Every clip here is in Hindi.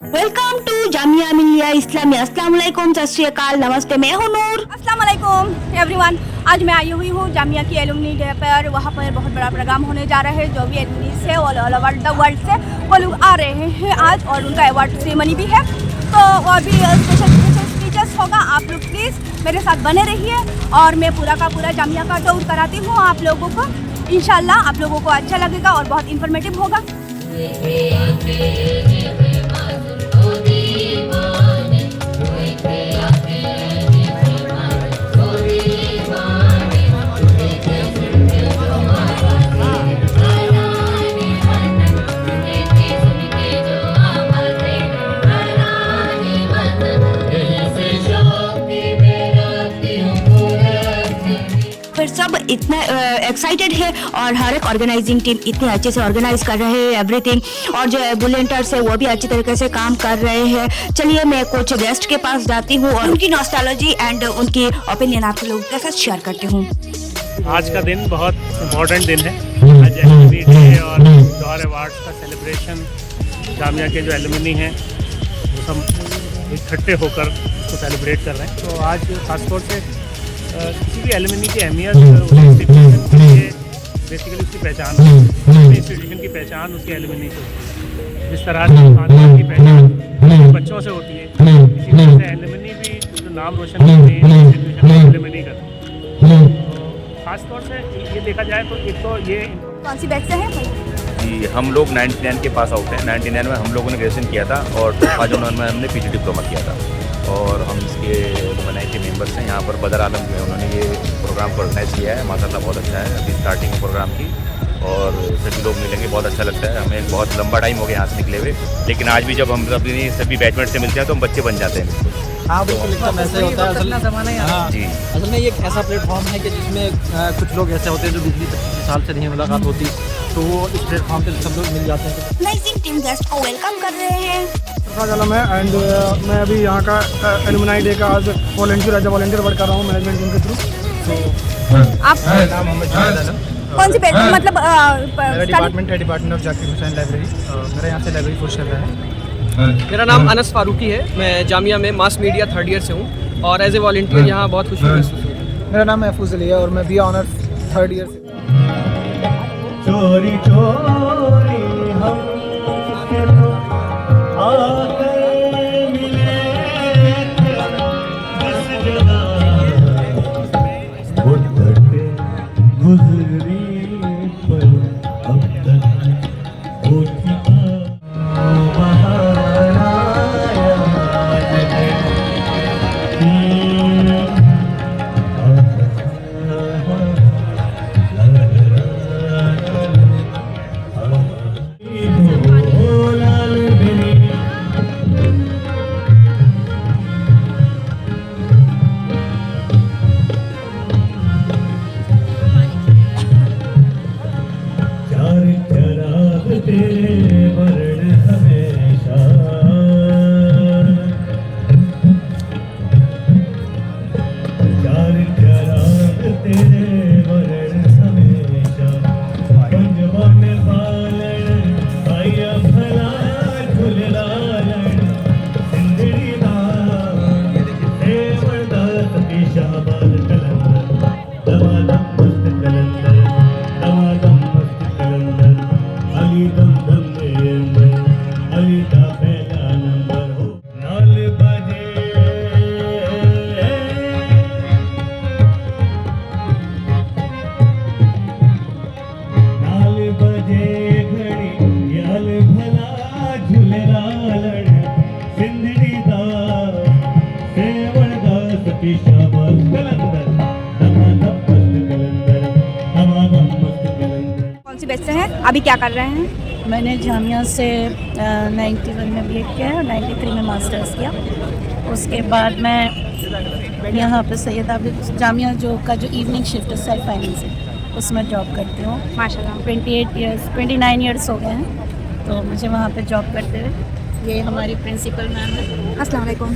Welcome to Jamia Millia Islamia. अस्सलाम वालेकुम, सत श्री अकाल, नमस्ते। मैं हूँ नूर। अस्सलाम वालेकुम एवरीवन। आज मैं आई हुई हूँ जामिया की एलुमनी डे पर। वहाँ पर बहुत बड़ा प्रोग्राम होने जा रहा है। जो भी एलुमनीज है ऑल ओवर द वर्ल्ड से वो लोग आ रहे हैं आज, और उनका अवार्ड सेरेमनी भी है। तो और भी स्पेशल स्पीचेस होगा। आप लोग प्लीज़ मेरे साथ बने रहिए और मैं पूरा का पूरा जामिया का टूर कराती हूँ आप लोगों को। इंशाल्लाह आप लोगों को अच्छा लगेगा और बहुत इन्फॉर्मेटिव होगा। फिर सब इतना एक्साइटेड है और हर एक ऑर्गेनाइजिंग टीम इतने अच्छे से ऑर्गेनाइज कर रहे हैं एवरीथिंग, और जो वॉलंटियर्स है वो भी अच्छी तरीके से काम कर रहे हैं। चलिए मैं कुछ गेस्ट के पास जाती हूँ और उनकी नॉस्टैल्जी एंड उनकी ओपिनियन आप लोगों के साथ शेयर करती हूँ। आज का दिन बहुत इम्पोर्टेंट दिन है। आज एलुमनी डे और जौहर अवार्ड्स का सेलिब्रेशन। जामिया के जो एलुमनी हैं वो सब इकट्ठे होकर उसको सेलिब्रेट कर रहे हैं। तो आज खासतौर से किसी भी एलुमनी की अहमियत इंस्टीट्यूशन के लिए बेसिकली उसकी पहचान, इंस्टीट्यूशन की पहचान उसके एलुमनी से होती है। जिस तरह से खानदान की पहचान बच्चों से होती है, इसी तरह से एलुमनी भी जो नाम रोशन करते हैं इंस्टीट्यूशन को एलुमनी करते हैं। तो खासतौर से ये देखा जाए तो एक तो ये कौन सी बैच से है? जी, हम लोग 99 के पास आउट हैं। 99 में हम लोगों ने ग्रेजुएशन किया था और 2009 में हमने पीजी डिप्लोमा किया था। और हम इसके बनाई के मेंबर्स हैं। यहाँ पर बदर आलम जो है उन्होंने ये प्रोग्राम को ऑर्गेनाइज़ किया है। माशाल्लाह बहुत अच्छा है। अभी स्टार्टिंग प्रोग्राम की और सभी लोग मिलेंगे, बहुत अच्छा लगता है। हमें बहुत लंबा टाइम हो गया यहाँ से निकले हुए, लेकिन आज भी जब हम सभी बैचमेट से मिलते हैं तो हम बच्चे बन जाते हैं। हाँ बिल्कुल, एकदम ऐसा होता है। जी, असल में ये एक ऐसा प्लेटफॉर्म है कि जिसमें कुछ लोग ऐसे होते हैं जो पिछले 25 साल से नहीं मुलाकात होती, तो वो इस प्लेटफॉर्म पे सब लोग मिल जाते हैं। ऑर्गेनाइजिंग टीम गेस्ट को वेलकम कर रहे हैं। सरफराज आलम है एंड मैं अभी यहाँ का एलुमनी डे का आज वॉलंटियर एज वॉलंटियर वर्क कर रहा हूँ मैनेजमेंट टीम के थ्रू। तो आप नाम मोहम्मद जावेद आलम, कौन सी बैच मतलब मेरा डिपार्टमेंट है department of Zakir Hussain library. मेरा यहाँ से लाइब्रेरी कोर्स चल रहा है। मेरा नाम अनस फारूकी है। मैं जामिया में मास मीडिया 3rd ईयर से हूँ और एज ए वॉलंटियर यहाँ बहुत खुशी महसूस हुई है। मेरा नाम महफूज अली है और मैं बी ऑनर्स 3rd ईयर से। चोरी चोरी हम आकर मिले इस जगह, गुजरते गुजरी पर अब तक हो चुका बहाना याद है। कौन सी बैच से हैं? अभी क्या कर रहे हैं? मैंने जामिया से 91 में बीएड किया है और 93 में मास्टर्स किया। उसके बाद मैं यहाँ पे सैयद आबिद जामिया जो इवनिंग शिफ्ट सेल्फ फाइनेंस है उसमें जॉब करती हूँ। माशाल्लाह 29 ईयर्स हो गए हैं तो मुझे वहाँ पे जॉब करते हुए। ये हमारी प्रिंसिपल मैम है। अस्सलाम वालेकुम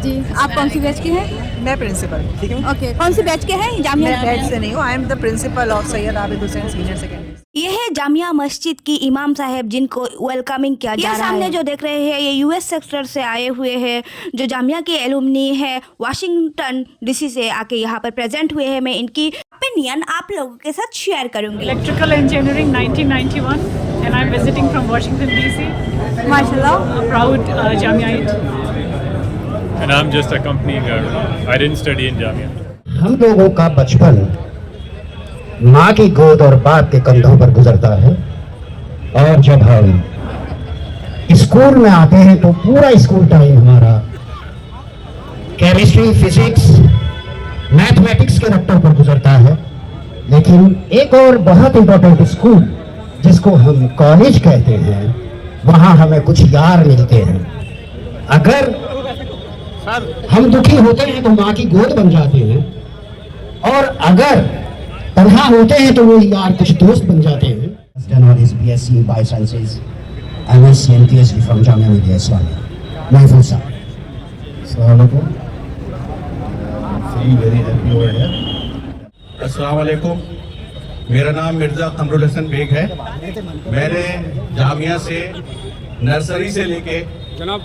जी। आप कौन सी बैच के हैं? मैं प्रिंसिपल, ठीक है। ओके, कौन सी बैच के हैं? जामिया मैं बैच से नहीं हूँ। I am the principle of Syed Abid Hussain senior secondary. ये है जामिया मस्जिद की इमाम साहब जिनको वेलकमिंग किया जा रहा है। सामने जो देख रहे हैं ये यूएस सेक्टर से आए हुए हैं, जो जामिया के एलुमनी है, वाशिंगटन डीसी से आके यहाँ पर प्रेजेंट हुए हैं। मैं इनकी ओपिनियन आप लोगों के साथ शेयर करूंगी। Electrical engineering 1991 and I'm visiting from Washington DC. माशाल्लाह, A proud Jamiaite. And I'm just accompanying her. I didn't study in Jamia. हम लोगों का बचपन माँ की गोद और बाप के कंधों पर गुजरता है, और जब हम स्कूल में आते हैं तो पूरा स्कूल टाइम हमारा केमिस्ट्री, फिजिक्स, मैथमेटिक्स के रट्टों पर गुजरता है। लेकिन एक और बहुत इंपॉर्टेंट स्कूल जिसको हम कॉलेज कहते हैं, वहाँ हमें कुछ यार मिलते हैं। अगर हम दुखी होते हैं तो माँ की गोद बन जाते हैं, और अगर तन्हा होते हैं तो वो यार कुछ दोस्त बन जाते हैं। Done all his BSc in Biosciences, MSc and PhD from Jamia Millia Islamia, Mahfouz Saab. Assalamualaikum. Feel very happy over here. अस्सलाम वालेकुम, मेरा नाम मिर्ज़ा कमरुल हसन बेग है। मैंने जामिया से नर्सरी से लेके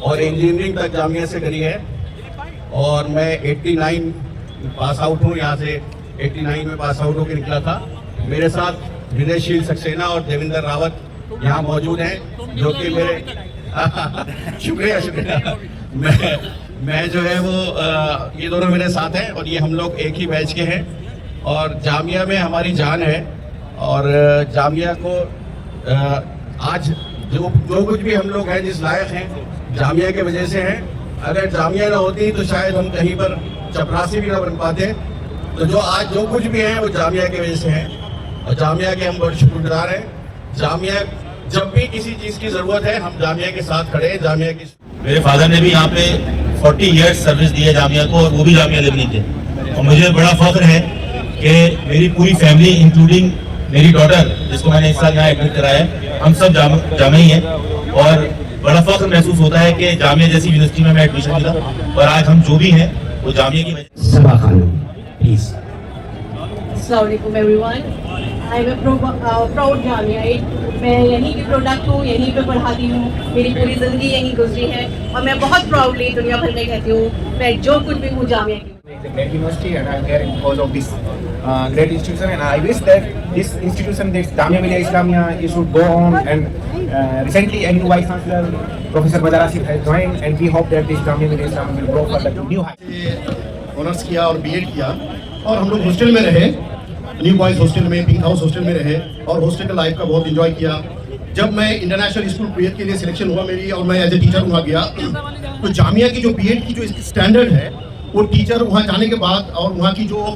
और इंजीनियरिंग तक जामिया से करी है, और मैं 89 पास आउट हूँ। यहाँ से 89 में पास आउट होकर निकला था। मेरे साथ विनयशील सक्सेना और देवेंद्र रावत यहाँ मौजूद हैं, जो कि मेरे शुक्रिया शुक्रिया। मैं जो है वो ये दोनों मेरे साथ हैं, और ये हम लोग एक ही बैच के हैं, और जामिया में हमारी जान है। और जामिया को आज जो कुछ भी हम लोग हैं, जिस लायक हैं, जामिया की वजह से हैं। अगर जामिया ना होती तो शायद हम कहीं पर चपरासी भी ना बन पाते। तो जो आज जो कुछ भी है वो जामिया की वजह से है, और जामिया के हम बहुत शुक्रगुजार हैं। जामिया जब भी किसी चीज़ की ज़रूरत है, हम जामिया के साथ खड़े हैं। जामिया की मेरे फादर ने भी यहाँ पे 40 इयर्स सर्विस दी है जामिया को, और वो भी जामिया लेबनी थे। और मुझे बड़ा फख्र है कि मेरी पूरी फैमिली इंक्लूडिंग मेरी डॉटर, जिसको मैंने इस साल यहाँ एडमिट कराया है, हम सब जामिया हैं। और बड़ा फख्र महसूस होता है कि जामिया जैसी यूनिवर्सिटी में मैं एडमिशन मिला, और आज हम जो भी हैं वो जामिया की वजह। सबा खान प्लीज। अस्सलाम वालेकुम एवरीवन, आई एम प्राउड जामियाइट। मैं यहीं की प्रोडक्ट हूँ, यहीं पे पढ़ाती हूँ, मेरी पूरी ज़िंदगी यहीं गुजरी है, और मैं बहुत प्राउडली दुनिया भर में कहती हूँ मैं जो कुछ भी हूँ जामिया की। It's a great university and I'm here because of this great institution, and I wish that this institution, this Jamia Millia Islamia, it should go on. And recently a new vice chancellor, Professor Badar Asif, has joined, and we hope that this Jamia Millia Islamia will grow further to new heights. Honours किया और बीएड किया, और हम लोग हॉस्टल में रहे, न्यू बॉयज़ हॉस्टल में, पिंक हाउस हॉस्टल में रहे, और हॉस्टल का लाइफ का बहुत एंजॉय किया। जब मैं इंटरनेशनल स्कूल बीएड के लिए सिलेक्शन हुआ मेरी, और मैं एज ए टीचर वहाँ गया, तो जामिया की जो बीएड की जो स्टैंडर्ड है, वो टीचर वहाँ जाने के बाद, और वहाँ की जो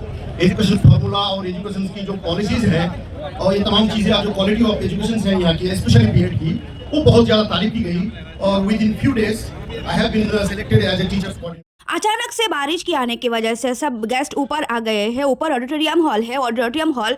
एजुकेशन फार्मूला और एजुकेशन की जो पॉलिसीज़ हैं, और ये तमाम चीज़ें, जो क्वालिटी ऑफ एजुकेशन है यहाँ की, स्पेशली बीएड की, वो बहुत ज़्यादा तारीफ की गई। और within few days I have been selected as a teacher. अचानक से बारिश की आने की वजह से सब गेस्ट ऊपर आ गए हैं। ऊपर ऑडिटोरियम हॉल है, ऑडिटोरियम हॉल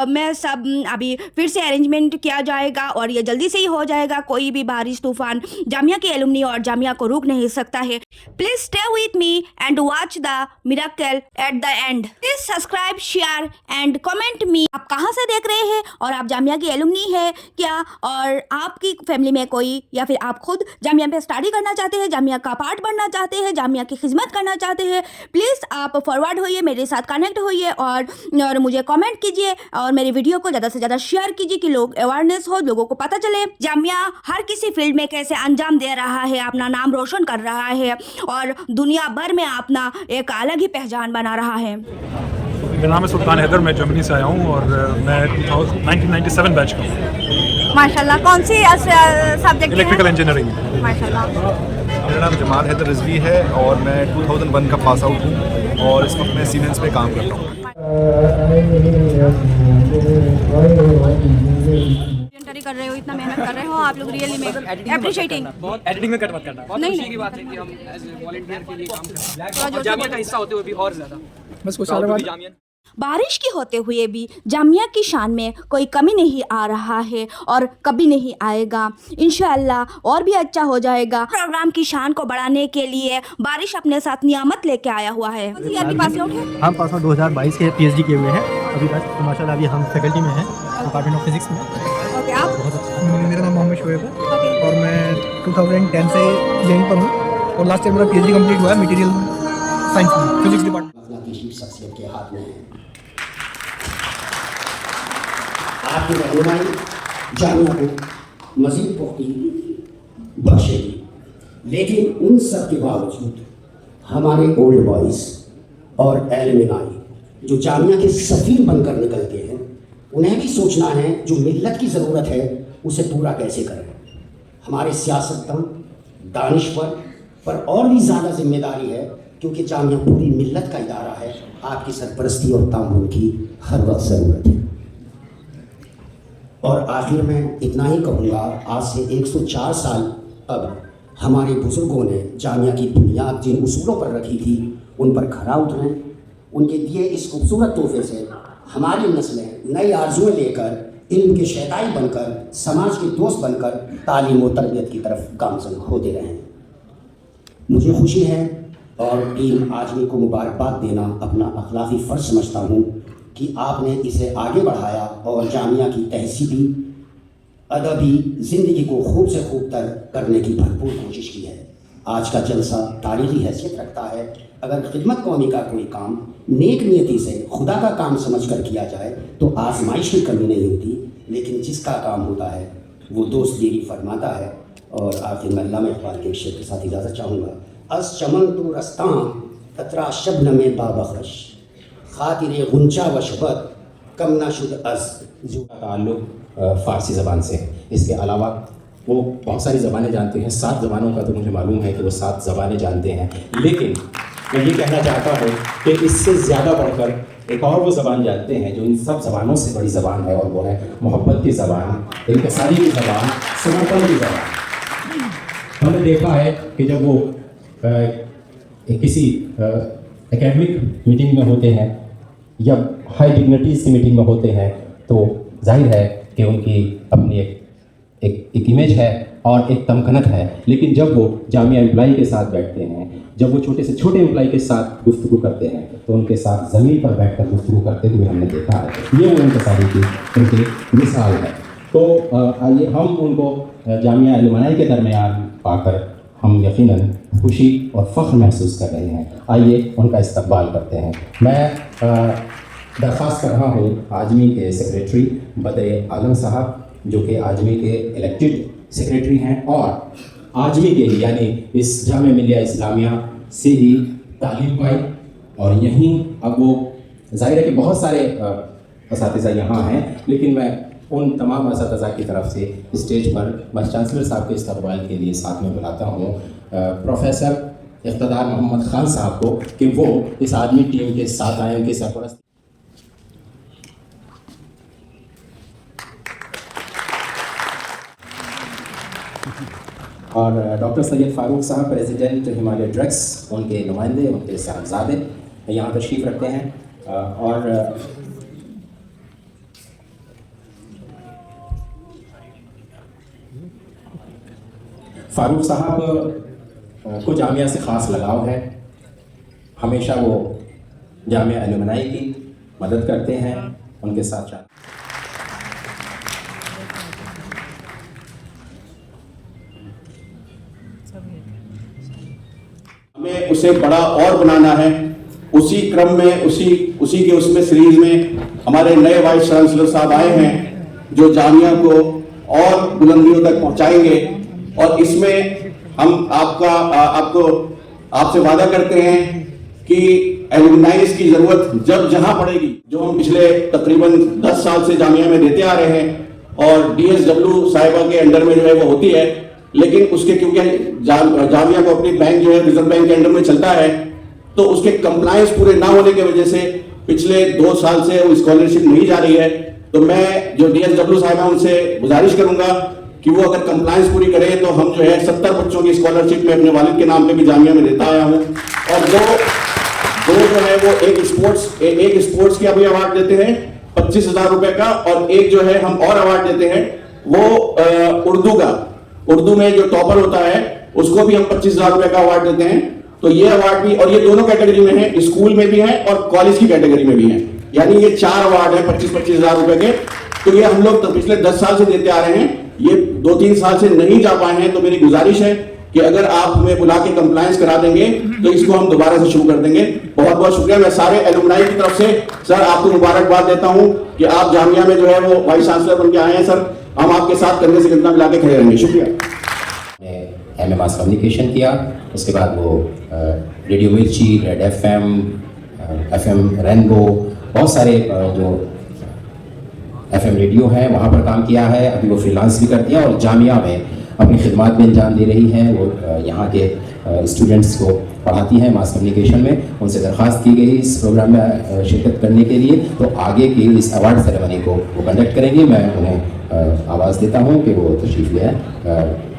में सब अभी फिर से अरेंजमेंट किया जाएगा, और ये जल्दी से ही हो जाएगा। कोई भी बारिश तूफान जामिया के एलुमनी और जामिया को रोक नहीं सकता है। Please stay with me and watch the miracle at the end. Please subscribe, share and comment me. आप कहाँ से देख रहे हैं, और आप जामिया की एलुमनी है क्या, और आपकी फैमिली में कोई, या फिर आप खुद जामिया में स्टडी करना चाहते हैं, जामिया का पार्ट बनना चाहते हैं, जामिया की खिदमत करना चाहते हैं, प्लीज़ आप फॉरवर्ड होइए, मेरे साथ कनेक्ट होइए, और मुझे कमेंट कीजिए, और मेरे वीडियो को ज़्यादा से ज़्यादा शेयर कीजिए कि लोग अवेयरनेस हो, लोगों को पता चले जामिया हर किसी फील्ड में कैसे अंजाम दे रहा है, अपना नाम रोशन कर रहा है, और दुनिया भर में अपना एक अलग ही पहचान बना रहा है। मेरा नाम है सुल्तान हैदर, मैं जर्मनी से आया हूँ, और मैं 1997 बैच का हूँ। माशाल्लाह, कौन सी सब्जेक्ट? Electrical engineering. माशाल्लाह। मेरा नाम जमाल हैदर रिजवी है, और मैं 2001 का पास आउट हूँ, और इस वक्त मैं सीमेंस पे काम करता हूँ। कर रहे हो, इतना मेहनत कर रहे हो आप लोग, रियली में एप्रिशिएटिंग। एडिटिंग में कट मत करना, बहुत खुशी की बात है कि हम एज ए वॉलंटियर के लिए काम कर रहे हैं, और जामिया का हिस्सा होते हुए भी और ज़्यादा बस कुछ साल बाद। बारिश की होते हुए भी जामिया की शान में कोई कमी नहीं आ रहा है, और कभी नहीं आएगा। इंशाअल्लाह और भी अच्छा हो जाएगा। प्रोग्राम की शान को बढ़ाने के लिए बारिश अपने साथ नियामत लेके आया हुआ है। हम पास आउट 2022 के PhD किए हुए हैं अभी तक, तो माशाल्लाह अभी हम फैकल्टी में हैं, डिपार्टमेंट ऑफ फिजिक्स में। शोएब है और मैं 2010 से यहीं पर हूँ और लास्ट ईयर मेरा PhD कंप्लीट हुआ है मटेरियल साइंस में, फिजिक्स डिपार्टमेंट। की शख्सियत के हाथ में है। आपकी रहनुमाई जामिया को मजीद पुख्ती बख्शेगी, लेकिन उन सब के बावजूद हमारे ओल्ड बॉयज़ और एलुमनाई जो जामिया के सफ़ीर बनकर निकलते हैं, उन्हें भी सोचना है जो मिल्लत की ज़रूरत है उसे पूरा कैसे करें। हमारे सियासतदान दानिश्वर पर और भी ज़्यादा जिम्मेदारी है, क्योंकि जामिया पूरी मिल्लत का इदारा है। आपकी सरपरस्ती और ताउन की हर वक्त ज़रूरत है। और आखिर में इतना ही कहूँगा, आज से 104 साल अब हमारे बुज़ुर्गों ने जामिया की बुनियाद जिन उसूलों पर रखी थी उन पर खरा उतरें। उनके दिए इस खूबसूरत तोहफे से हमारी नस्लें नई आरज़ुएँ लेकर, इल्म के शहदाई बनकर, समाज के दोस्त बनकर तालीम व तरबियत की तरफ गामज़न होते रहें। मुझे खुशी है और टीम आजमी को मुबारकबाद देना अपना अखलाकी फ़र्ज समझता हूँ कि आपने इसे आगे बढ़ाया और जामिया की तहसीबी अदबी ज़िंदगी को खूब से खूब तर करने की भरपूर कोशिश की है। आज का जलसा तारीख़ी हैसियत रखता है। अगर खिदमत कौमी का कोई काम नेक नियति से खुदा का काम समझ कर किया जाए तो आजमाइश की कमी नहीं होती, लेकिन जिसका काम होता है वो दोस्तगिरी फरमाता है। और आखिर में अल्लामा इक़बाल के शेर के साथ इजाज़त चाहूँगा। अस चमन तो रस्तां ततरा शबन में बाबखश खातिर गुंचा व शबत कम ना शुद अस जो का ताल्लुक़ फ़ारसी ज़बान से है। इसके अलावा वो बहुत सारी ज़बानें जानते हैं। 7 ज़बानों का तो मुझे मालूम है कि वो 7 ज़बानें जानते हैं, लेकिन मैं ये कहना चाहता हूँ कि इससे ज़्यादा बढ़कर एक और वो ज़बान जानते हैं जो इन सब ज़बानों से बड़ी ज़बान है, और वो है मोहब्बत की ज़बान, इंकसारी की ज़बान, समर्पण की ज़बान। हमने देखा है कि जब वो किसी एकेडमिक मीटिंग में होते हैं या हाई डिग्निटीज़ की मीटिंग में होते हैं तो जाहिर है कि उनकी अपनी एक इमेज है और एक तमकनत है, लेकिन जब वो जामिया एम्प्लॉई के साथ बैठते हैं, जब वो छोटे से छोटे एम्प्लॉई के साथ गुफ्तगू करते हैं तो उनके साथ ज़मीन पर बैठकर गुफ्तगू करते हुए हमने देखा है। ये वो इंकसारी की उनकी मिसाल है। तो आइए हम उनको जामिया अलुमनाई के दरमियान पाकर हम यकीनन खुशी और फ़ख्र महसूस कर रहे हैं। आइए उनका इस्तकबाल करते हैं। मैं दरख्वास्त कर रहा हूँ आजमी के सेक्रेटरी बदर आलम साहब, जो कि आजमी के इलेक्टेड सेक्रेटरी हैं और आजमी के यानी इस जामिया मिलिया इस्लामिया से ही तालीम पाई, और यहीं अब वो ज़ाहिर है कि बहुत सारे असातिज़ा यहाँ हैं, लेकिन मैं उन तमाम असातिज़ा की तरफ से स्टेज पर वाइस चांसलर साहब के इस्तकबाल के लिए साथ में बुलाता हूँ प्रोफेसर इक़्तिदार मोहम्मद ख़ान साहब को कि वो इस आदमी टीम के साथ आए, उनकी सरपरस्ती। और डॉक्टर सैयद फ़ारूक साहब प्रेसिडेंट हिमालय ड्रग्स, उनके नुमाइंदे, उनके साहबजादे यहाँ तशरीफ़ रखते हैं। और फ़ारूक साहब को जामिया से ख़ास लगाव है। हमेशा वो जामिया अलुमनाई की मदद करते हैं, उनके साथ हमें उसे बड़ा और बनाना है। उसी क्रम में उसी के उसमें सीरीज में हमारे नए वाइस चांसलर साहब आए हैं जो जामिया को और बुलंदियों तक पहुंचाएंगे। और इसमें हम आपसे वादा करते हैं कि एलुमनाइज की ज़रूरत जब जहां पड़ेगी, जो हम पिछले तकरीबन 10 साल से जामिया में देते आ रहे हैं और DSW साहिबा के अंडर में जो है वो होती है, लेकिन उसके क्योंकि जामिया को अपनी बैंक जो है रिजर्व बैंक के अंडर में चलता है, तो उसके कंप्लायंस पूरे ना होने की वजह से पिछले 2 साल से वो स्कॉलरशिप नहीं जा रही है। तो मैं जो DSW साहिबा उनसे गुजारिश करूंगा कि वो अगर कंप्लायंस पूरी करें तो हम जो है 70 बच्चों की स्कॉलरशिप में अपने वालिद के नाम पे भी जामिया में देता आया हूँ। और दो जो है वो एक स्पोर्ट्स की अभी अवार्ड देते हैं 25,000 रुपए का, और एक जो है हम और अवार्ड देते हैं वो उर्दू का, उर्दू में जो टॉपर होता है उसको भी हम 25,000 रुपए का अवार्ड देते हैं। तो ये अवार्ड भी, और ये दोनों कैटेगरी में है, स्कूल में भी है और कॉलेज की कैटेगरी में भी है, यानी ये 4 अवार्ड है 25,000 रुपए के। तो ये हम लोग तो पिछले 10 साल से देते आ रहे हैं। ये 2-3 साल से नहीं जा पाए हैं, तो मेरी गुजारिश है कि अगर आप हमें बुला के कंप्लायंस करा देंगे तो इसको हम दोबारा से शुरू कर देंगे। बहुत बहुत शुक्रिया। मैं सारे एलुमनाई की तरफ से सर आपको मुबारकबाद देता हूं कि आप जामिया में जो है वो वाइस चांसलर बन के आए हैं। सर हम आपके साथ कंधे से कंधा मिला के खड़े रहेंगे। शुक्रिया। एमए मास कम्युनिकेशन किया, उसके बाद वो रेडियो मिर्ची, रेड एफएम रेनबो, बहुत सारे जो एफएम रेडियो है वहाँ पर काम किया है। अभी वो फ्रीलांस भी करती है और जामिया में अपनी खिदमत भी अंजाम दे रही हैं। वो यहाँ के स्टूडेंट्स को पढ़ाती हैं मास कम्युनिकेशन में। उनसे दरख्वास्त की गई इस प्रोग्राम में शिरकत करने के लिए, तो आगे की इस अवार्ड सेरेमनी को वो कंडक्ट करेंगे। मैं उन्हें आवाज़ देता हूँ कि वो तशरीफ़ ले आए।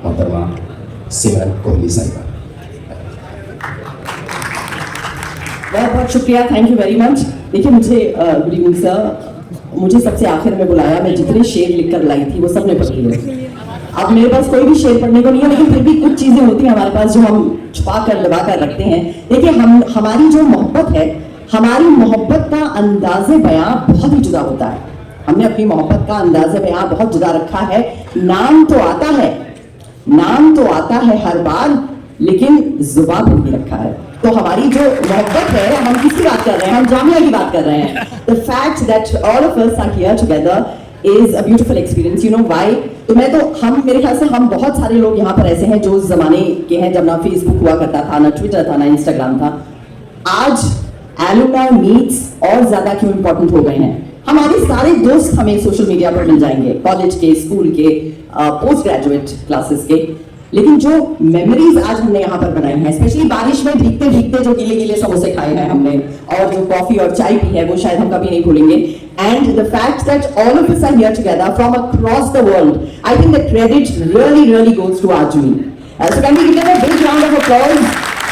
मोहतरमा सिमरन कोहली साहिबा। बहुत बहुत शुक्रिया, थैंक यू वेरी मच। देखिए मुझे गुड इवनिंग सर, मुझे सबसे आखिर में बुलाया, मैं जितने शेर लिख कर लाई थी वो सब ने पढ़ लिए। अब मेरे पास कोई भी शेर पढ़ने को नहीं है, लेकिन फिर भी कुछ चीजें होती हैं हमारे पास जो हम छुपा कर लगा कर रखते हैं। देखिए हमारी जो मोहब्बत है, हमारी मोहब्बत का अंदाज़े बयां बहुत ही जुदा होता है। हमने अपनी मोहब्बत का अंदाज़े बयां बहुत जुदा रखा है। नाम तो आता है हर बार, लेकिन जुबान पर भी रखा है। तो हमारी जो मोहब्बत है, हम किसकी बात कर रहे हैं? हम जामिया की बात कर रहे हैं। The fact that all of us are here together is a beautiful experience. You know why? तो मेरे ख्याल से हम बहुत सारे लोग यहाँ पर ऐसे हैं जो उस जमाने के हैं जब ना फेसबुक हुआ करता था, ना ट्विटर था, ना इंस्टाग्राम था। आज एलुमनाई मीट्स और ज्यादा क्यों इंपॉर्टेंट हो गए हैं? हमारे सारे दोस्त हमें सोशल मीडिया पर मिल जाएंगे, कॉलेज के, स्कूल के, पोस्ट ग्रेजुएट क्लासेस के, लेकिन जो मेमोरीज आज हमने यहाँ पर बनाई हैं, स्पेशली बारिश में भीगते भीगते जो गीले गीले समोसे खाए हैं हमने, और जो कॉफी और चाय पी है, वो शायद हम कभी नहीं भूलेंगे। And the fact that all of us are here together from across the world, I think the credit really goes to Azmi. So can we give them a big round of applause?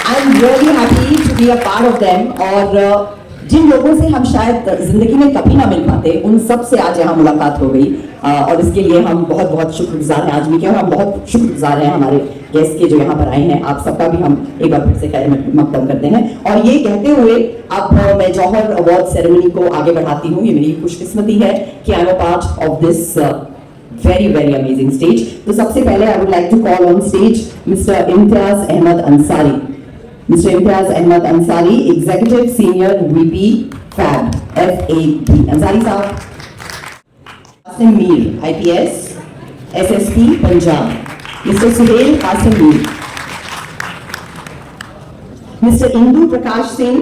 I am really happy to be a part of them. और जिन लोगों से हम शायद जिंदगी में कभी ना मिल पाते, उन सब से आज यहाँ मुलाकात हो गई, और इसके लिए हम बहुत बहुत शुक्रगुजार हैं आजमी के, और हम बहुत शुक्रगुजार हैं हमारे गेस्ट के जो यहाँ पर आए हैं। आप सबका भी हम एक बार फिर से खैर मकदम करते हैं। और ये कहते हुए अब मैं जौहर अवार्ड सेरेमनी को आगे बढ़ाती हूँ। ये मेरी खुशकिस्मती है कि I am a part of this very amazing stage. तो सबसे पहले I would like to call on stage Mr. Imtiaz Ahmed Ansari. Mr. Imtiaz Ahmed Ansari, Executive Senior VP FAB, FAB. Ansari साहब. Qasim Mir, IPS, SSP Punjab. Mr. Suhail Qasim Mir. Mr. Indu Prakash Singh,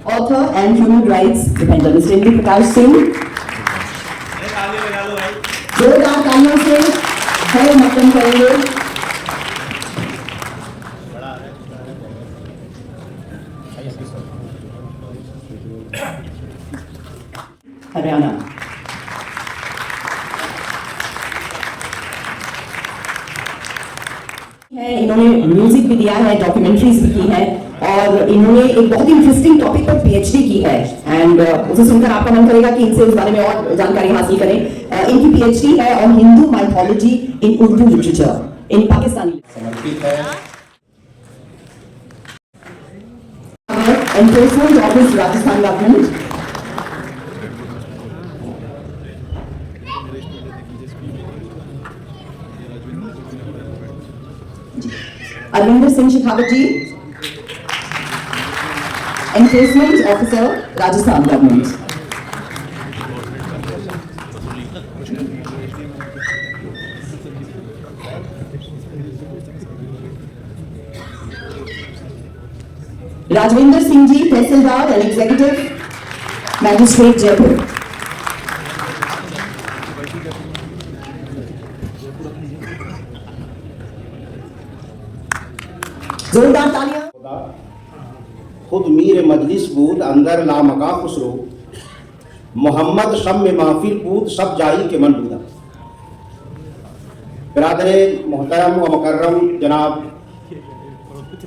author and human rights defender. Mr. Indu Prakash Singh. जोरदार तालियों से खैर मकदम करेंगे। हरियाणा। इन्होंने म्यूजिक भी दिया है, डॉक्यूमेंट्रीज भी की है, और इन्होंने एक बहुत इंटरेस्टिंग टॉपिक पर पीएचडी की है। एंड उसे सुनकर आपका मन करेगा कि इनसे उस बारे में और जानकारी हासिल करें। इनकी पीएचडी है on Hindu mythology in Urdu literature in Pakistani. समर्पित है enforcement office Rajasthan government. Arvinder Singh Shekhawat ji, enforcement officer Rajasthan government. Rajvinder Singh ji, tehsildar and executive magistrate Jaipur. जोरदार तालियां। खुद मीर मजलिस बूद अंदर लामका खुसरो, मोहम्मद शम में महफिल बूद सब जाई के मन बूदा। बिरादरे मोहतरम व मुकर्रम जनाब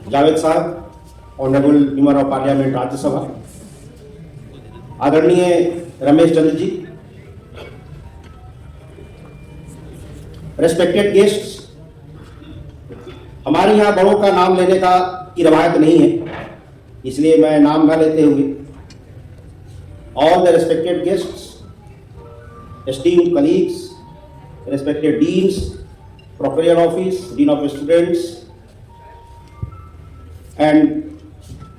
जावेद साहब, honourable member of parliament Rajya Sabha, आदरणीय रमेश चंद्र जी, रेस्पेक्टेड गेस्ट्स, हमारे यहाँ बड़ों का नाम लेने की रवायत नहीं है, इसलिए मैं नाम न लेते हुए all the respected guests, esteemed colleagues, respected deans, procuratorial office, dean of students, and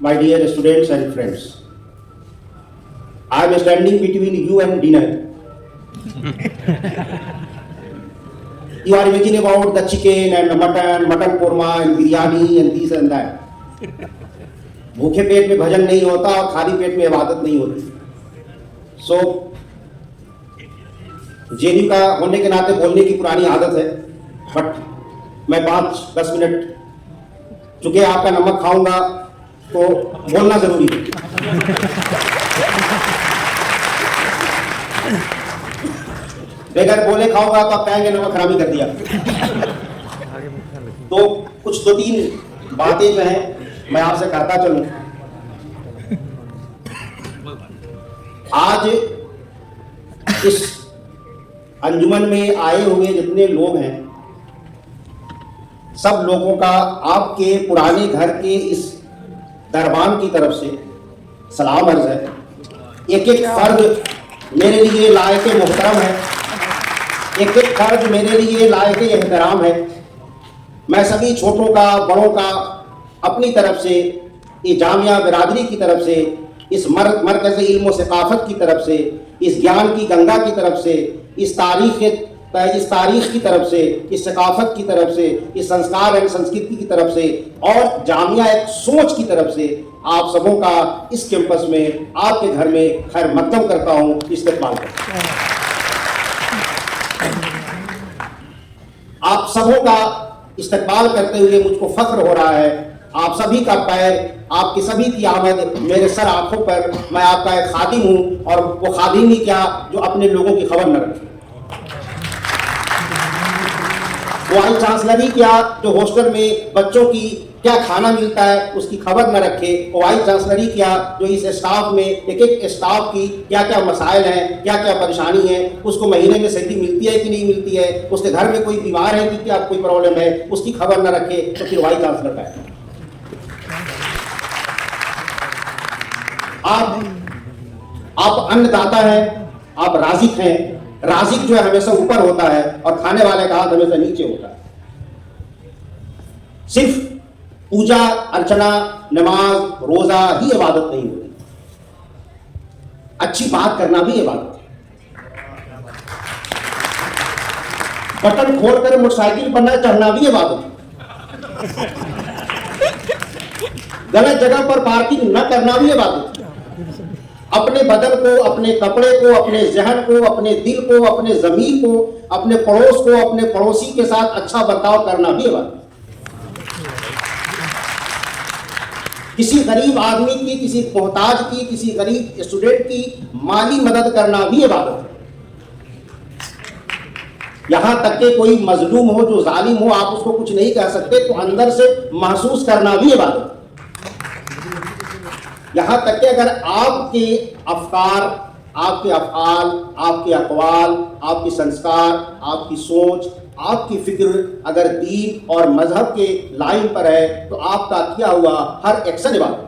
my dear students and friends. I am standing between you and dinner. You are imagining about the chicken and mutton korma and biryani and this and that. भूखे पेट में भजन नहीं होता और खाली पेट में इबादत नहीं होती। सो जेएनयू का होने के नाते बोलने की पुरानी आदत है, बट मैं 5-10 मिनट चूंकि आपका नमक खाऊंगा तो बोलना जरूरी है। बगैर बोले खाऊंगा तो आप कहेंगे नमक हरामी कर दिया। तो कुछ 2-3 बातें जो हैं मैं आपसे कहता चलूं। आज इस अंजुमन में आए हुए जितने लोग हैं, सब लोगों का आपके पुराने घर के इस दरबान की तरफ से सलाम अर्ज है। एक एक फर्द मेरे लिए लायक मोहतरम है, एक एक फर्द मेरे लिए लायक एहतराम है। मैं सभी छोटों का बड़ों का अपनी तरफ से, ये जामिया बिरादरी की तरफ से, इस मरकज़ इल्म व सकाफ़त की तरफ से, इस ज्ञान की गंगा की तरफ से, इस तारीख़ की तरफ से, इस सकाफ़त की तरफ से, इस संस्कार एवं संस्कृति की तरफ से और जामिया एक सोच की तरफ से आप सबों का इस कैंपस में, आपके घर में खैर मकदम करता हूँ, इस्तकबाल करता हूँ। आप सबों का इस्तकबाल करते हुए मुझको फ़ख्र हो रहा है। आप सभी का पैर, आपकी सभी की आमद मेरे सर आंखों पर। मैं आपका एक खादिम हूँ, और वो खादिम ही क्या जो अपने लोगों की खबर न रखे। वाइस चांसलर क्या जो हॉस्टल में बच्चों की क्या खाना मिलता है उसकी खबर न रखे। वाइस चांसलर क्या जो इस स्टाफ में एक एक स्टाफ की क्या क्या मसाइल हैं, क्या क्या परेशानी है, उसको महीने में सैलरी मिलती है कि नहीं मिलती है, उसके घर में कोई बीमार है कि क्या कोई प्रॉब्लम है, उसकी खबर न रखे, तो फिर वाइस चांसलर का है। आप अन्नदाता हैं, आप राज़िक हैं। राज़िक जो है हमेशा ऊपर होता है और खाने वाले का हाथ हमेशा नीचे होता है। सिर्फ पूजा अर्चना नमाज रोजा ही इबादत नहीं होती, अच्छी बात करना भी इबादत है। बटन खोलकर मोटरसाइकिल पर न चढ़ना भी इबादत है। गलत जगह पर पार्किंग न करना भी इबादत है। अपने बदन को, अपने कपड़े को, अपने जहन को, अपने दिल को, अपने ज़मीर को, अपने पड़ोस को, अपने पड़ोसी के साथ अच्छा बर्ताव करना भी इबादत है। किसी गरीब आदमी की, किसी मोहताज की, किसी गरीब स्टूडेंट की माली मदद करना भी इबादत है। यहां तक कि कोई मजलूम हो, जो जालिम हो, आप उसको कुछ नहीं कह सकते तो अंदर से महसूस करना भी इबादत है। यहाँ तक कि अगर आपके अफकार, आपके अफ़आल, आपके अक़वाल, आपके संस्कार, आपकी सोच, आपकी फिक्र अगर दीन और मजहब के लाइन पर है तो आपका किया हुआ हर एक्शन इबादत।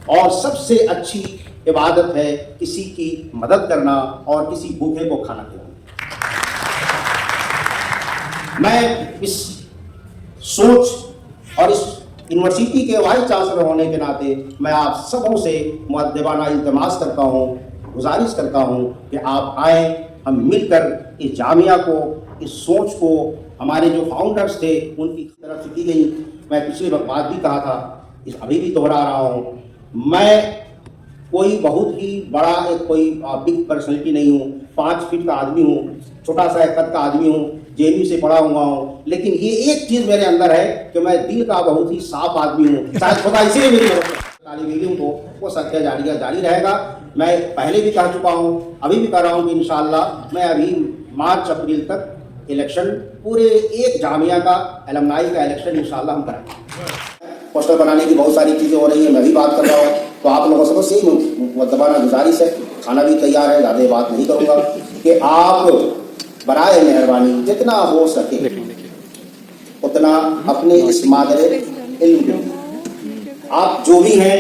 और सबसे अच्छी इबादत है किसी की मदद करना और किसी भूखे को खाना खिलाना। मैं इस सोच और इस यूनिवर्सिटी के वाइस चांसलर होने के नाते मैं आप सबों से मुअद्दबाना इल्तिमास करता हूँ, गुजारिश करता हूँ कि आप आएँ, हम मिलकर इस जामिया को, इस सोच को, हमारे जो फाउंडर्स थे उनकी तरफ से की गई, मैं पिछली बात भी कहा था, अभी भी दोहरा रहा हूँ, मैं कोई बहुत ही बड़ा एक कोई बिग पर्सनैलिटी नहीं हूँ, 5 फीट का आदमी हूँ, छोटा सा कद का आदमी हूँ, जेएनयू से पढ़ा हुआ हूँ, लेकिन ये एक चीज़ मेरे अंदर है कि मैं दिल का बहुत ही साफ आदमी हूँ। शायद खुदा इसीलिए मेरी तालिब इल्म को वो सत्य जारी रहेगा। मैं पहले भी कह चुका हूँ, अभी भी कह रहा हूँ कि इंशाअल्लाह मैं अभी मार्च अप्रैल तक इलेक्शन, पूरे एक जामिया का एलमनाई का इलेक्शन इंशाअल्लाह हम कराएंगे। पोस्टर बनाने की बहुत सारी चीज़ें हो रही हैं, मैं भी बात कर रहा हूँ, तो आप लोगों से बस यही मुअद्दबाना गुजारिश है, खाना भी तैयार है, ज़्यादा बात नहीं करूँगा, कि आप बराए मेहरबानी जितना हो सके उतना अपने इस मादरे इल्म, आप जो भी हैं,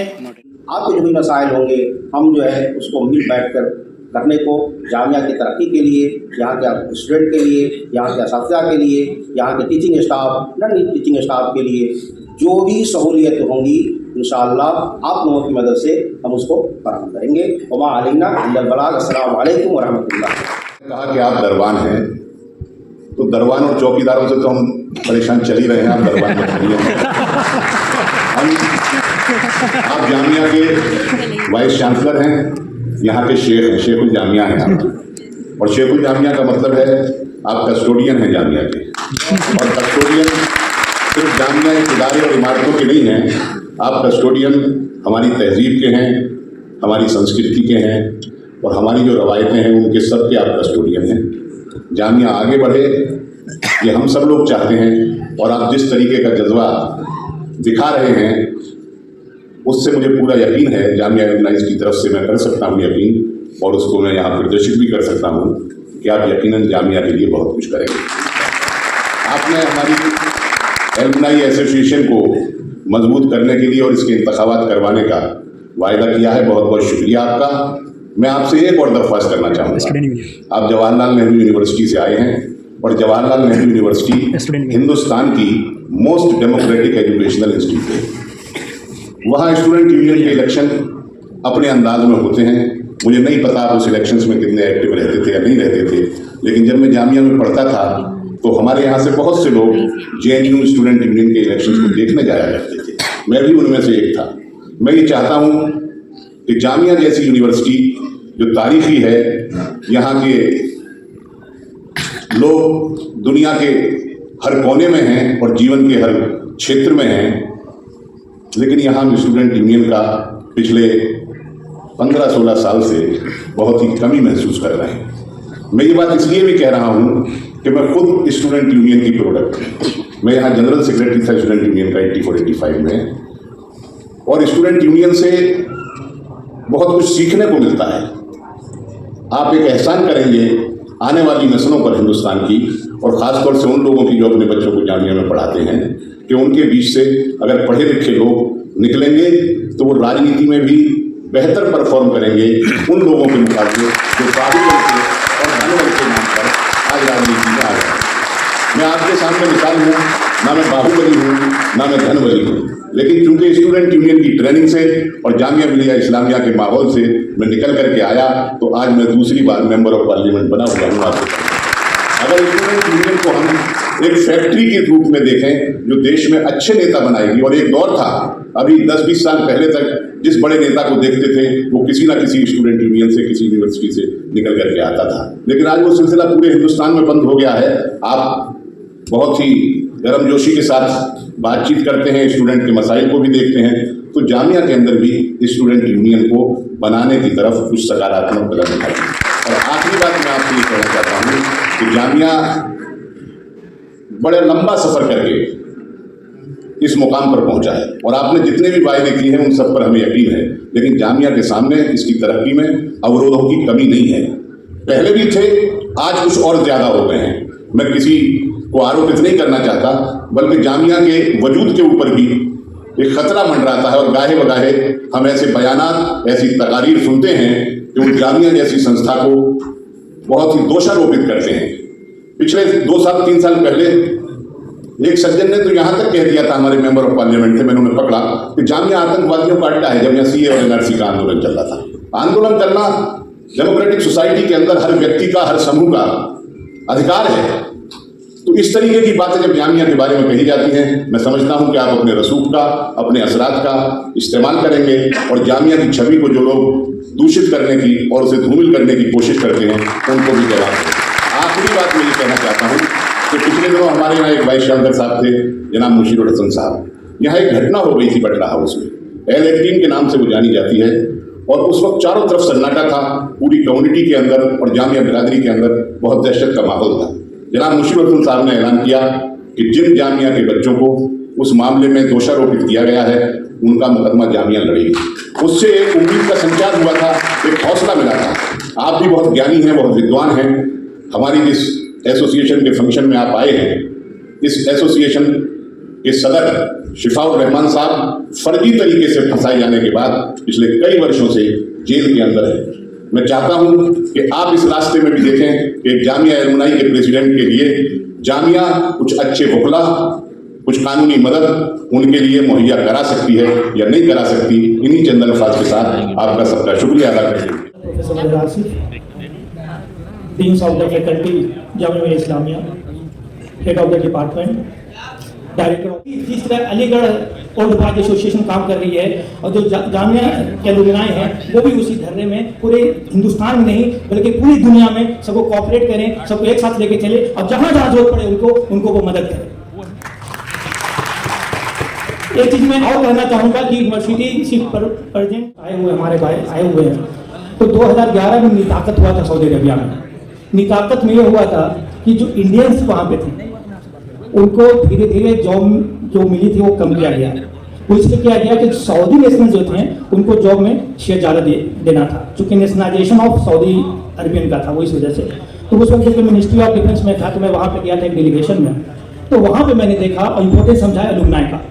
आपके जो भी मसाइल होंगे, हम जो है उसको मिल बैठ कर करने को जामिया की तरक्की के लिए, यहाँ के स्टूडेंट के लिए, यहाँ के असातिज़ा के लिए, यहाँ के teaching staff, non teaching staff के लिए जो भी सहूलियत होंगी इंशाअल्लाह आप लोगों की मदद से हम उसको फराहम करेंगे। वमा अलैना इल्लल बलाग। अस्सलामु अलैकुम व रहमतुल्लाह। कहा कि आप दरबान हैं, तो दरबान और चौकीदारों से तो हम परेशान चल ही रहे हैं। आप दरबान में खड़ी हैं। आप जामिया के वाइस चांसलर हैं, यहाँ के शेख हैं, शेखुल जामिया हैं आप। और शेखुल जामिया का मतलब है आप कस्टोडियन हैं जामिया के। और कस्टोडियन सिर्फ जामिया इदारे और इमारतों के नहीं हैं, आप कस्टोडियन हमारी तहजीब के हैं, हमारी संस्कृति के हैं और हमारी जो रवायतें हैं उनके सब के आप कस्टोडियन हैं। जामिया आगे बढ़े ये हम सब लोग चाहते हैं और आप जिस तरीके का जज्बा दिखा रहे हैं उससे मुझे पूरा यकीन है जामिया एलुमनाइज़ की तरफ से मैं कर सकता हूँ यकीन, और उसको मैं यहाँ प्रदर्शित भी कर सकता हूँ कि आप यकीनन जामिया के लिए बहुत कुछ करेंगे। आपने हमारी एलुमनाई एसोसिएशन को मजबूत करने के लिए और इसके इंतखाबात करवाने का वायदा किया है, बहुत बहुत शुक्रिया आपका। मैं आपसे एक और दरख्वास्त करना चाहूँगा। आप जवाहरलाल नेहरू यूनिवर्सिटी से आए हैं और जवाहरलाल नेहरू यूनिवर्सिटी हिंदुस्तान की मोस्ट डेमोक्रेटिक एजुकेशनल इंस्टीट्यूट है। वहाँ स्टूडेंट यूनियन के इलेक्शन अपने अंदाज में होते हैं। मुझे नहीं पता आप उस इलेक्शंस में कितने एक्टिव रहते थे या नहीं रहते थे, लेकिन जब मैं जामिया में पढ़ता था तो हमारे यहाँ से बहुत से लोग JNU स्टूडेंट यूनियन के इलेक्शंस को देखने जाया करते थे। मैं भी उनमें से एक था। मैं ये चाहता हूँ कि जामिया जैसी यूनिवर्सिटी जो तारीखी है, यहाँ के लोग दुनिया के हर कोने में हैं और जीवन के हर क्षेत्र में हैं, लेकिन यहाँ स्टूडेंट यूनियन का पिछले 15-16 साल से बहुत ही कमी महसूस कर रहे हैं। मैं ये बात इसलिए भी कह रहा हूँ कि मैं खुद स्टूडेंट यूनियन की प्रोडक्ट हूँ। मैं यहाँ जनरल सेक्रेटरी था स्टूडेंट यूनियन का 84-85 में, और स्टूडेंट यूनियन से बहुत कुछ सीखने को मिलता है। आप एक एहसान करेंगे आने वाली नस्लों पर हिंदुस्तान की, और ख़ासतौर से उन लोगों की जो अपने बच्चों को जामिया में पढ़ाते हैं, कि उनके बीच से अगर पढ़े लिखे लोग निकलेंगे तो वो राजनीति में भी बेहतर परफॉर्म करेंगे उन लोगों के मुकाबले जो बाहुबल के और धनबल के नाम पर आज राजनीति में आ रहे हैं। मैं आपके सामने मिसाल हूँ, ना मैं बाहुबली हूँ ना मैं धनबली हूँ, लेकिन चूंकि स्टूडेंट यूनियन की ट्रेनिंग से और जामिया मिलिया इस्लामिया के माहौल से मैं निकल करके आया, तो आज मैं दूसरी बार मेंबर ऑफ पार्लियामेंट बना हुआ हूँ आपके। अगर स्टूडेंट यूनियन को हम एक फैक्ट्री के रूप में देखें जो देश में अच्छे नेता बनाएगी, और एक दौर था अभी 10-20 साल पहले तक जिस बड़े नेता को देखते थे वो किसी ना किसी स्टूडेंट यूनियन से, किसी यूनिवर्सिटी से निकल करके आता था, लेकिन आज वो सिलसिला पूरे हिंदुस्तान में बंद हो गया है। आप बहुत ही गर्मजोशी के साथ बातचीत करते हैं, स्टूडेंट के मसाइल को भी देखते हैं, तो जामिया के अंदर भी स्टूडेंट यूनियन को बनाने की तरफ कुछ सकारात्मक कदम उठाइए। और आखिरी बात मैं आपसे ये कहना चाहता हूँ कि जामिया बड़े लंबा सफ़र करके इस मुकाम पर पहुंचा है, और आपने जितने भी वायदे किए हैं उन सब पर हमें यकीन है, लेकिन जामिया के सामने इसकी तरक्की में अवरोधों की कमी नहीं है। पहले भी थे, आज कुछ और ज़्यादा हो गए हैं। मैं किसी को आरोपित नहीं करना चाहता, बल्कि जामिया के वजूद के ऊपर भी एक खतरा मंडराता है, और गाहे बगाहे हम ऐसे बयानात, ऐसी तकारीर सुनते हैं कि वो जामिया जैसी संस्था को बहुत ही दोषारोपित करते हैं। पिछले 2-3 साल पहले एक सज्जन ने तो यहाँ तक कह दिया था, हमारे मेंबर ऑफ पार्लियामेंट थे, मैंने उन्हें पकड़ा कि जामिया आतंकवादियों का अड्डा है, जब यहाँ CA और NRC का आंदोलन चल रहा था। आंदोलन करना डेमोक्रेटिक सोसाइटी के अंदर हर व्यक्ति का, हर समूह का अधिकार है। तो इस तरीके की बातें जब जामिया के बारे में कही जाती हैं, मैं समझता हूं कि आप अपने रसूख का, अपने असरात का इस्तेमाल करेंगे, और जामिया की छवि को जो लोग दूषित करने की और उसे धूमिल करने की कोशिश करते हैं उनको भी जवाब दें। आखिरी बात मैं ये कहना चाहता हूँ कि पिछले दिनों हमारे यहाँ एक वाइस चांसलर साहब थे, जनाब मुशीरुल हसन साहब। यहाँ एक घटना हो गई थी बटला हाउस में, L18 के नाम से वो जानी जाती है, और उस वक्त चारों तरफ सन्नाटा था, पूरी कम्युनिटी के अंदर और जामिया बिरादरी के अंदर बहुत दहशत का माहौल था। जनाब मुशीरुल हसन साहब ने ऐलान किया कि जिन जामिया के बच्चों को उस मामले में दोषारोपित किया गया है उनका मुकदमा जामिया लड़ेगी। उससे एक उम्मीद का संचार हुआ था, एक हौसला मिला था। आप भी बहुत ज्ञानी हैं, बहुत विद्वान हैं। हमारी जिस एसोसिएशन के फंक्शन में आप आए हैं, इस एसोसिएशन के सदर शिफाउर रहमान साहब फर्जी तरीके से फंसाए जाने के बाद पिछले कई वर्षों से जेल के अंदर है। मैं चाहता हूं कि आप इस रास्ते में भी देखें कि जामिया एलुमनाई के प्रेसिडेंट के लिए जामिया कुछ अच्छे वकला, कुछ कानूनी मदद उनके लिए मुहैया करा सकती है या नहीं करा सकती। इन्हीं चंद अल्फाज के साथ आपका सबका शुक्रिया अदा करते हैं। Professor Asif, dean of the faculty Jamia Islamia, head of the department, director of, जिस तरह अलीगढ़ ओल्ड पार्क एसोसिएशन काम कर रही है और जो जामिया के एलुमनाई हैं वो भी उसी धरने में पूरे हिंदुस्तान में नहीं बल्कि पूरी दुनिया में सबको कोऑपरेट करें, सबको एक साथ लेके चले और जहाँ जहाँ जरूरत पड़े उनको वो मदद करें। एक चीज मैं और कहना चाहूँगा कि यूनिवर्सिटी सिर्फ प्रेजेंट आए हुए हमारे भाई आए हुए हैं, तो 2011 में निताकत हुआ था सऊदी अरबिया में। निताकत में ये हुआ था कि जो इंडियंस वहाँ पे थे उनको धीरे धीरे जॉब जो मिली थी वो कम किया गया। वो इसलिए किया गया कि सऊदी नेशनल जो थे उनको जॉब में शेयर ज़्यादा देना था, चूँकि नेशनलाइजेशन ऑफ सऊदी अरबियन का था, वो इस वजह से। तो उस वक्त जब मिनिस्ट्री ऑफ डिफेंस में था तो मैं वहाँ पे गया था एक डेलीगेशन में, तो वहाँ पे मैंने देखा और इम्पोर्टेंस समझा एलुमनाई का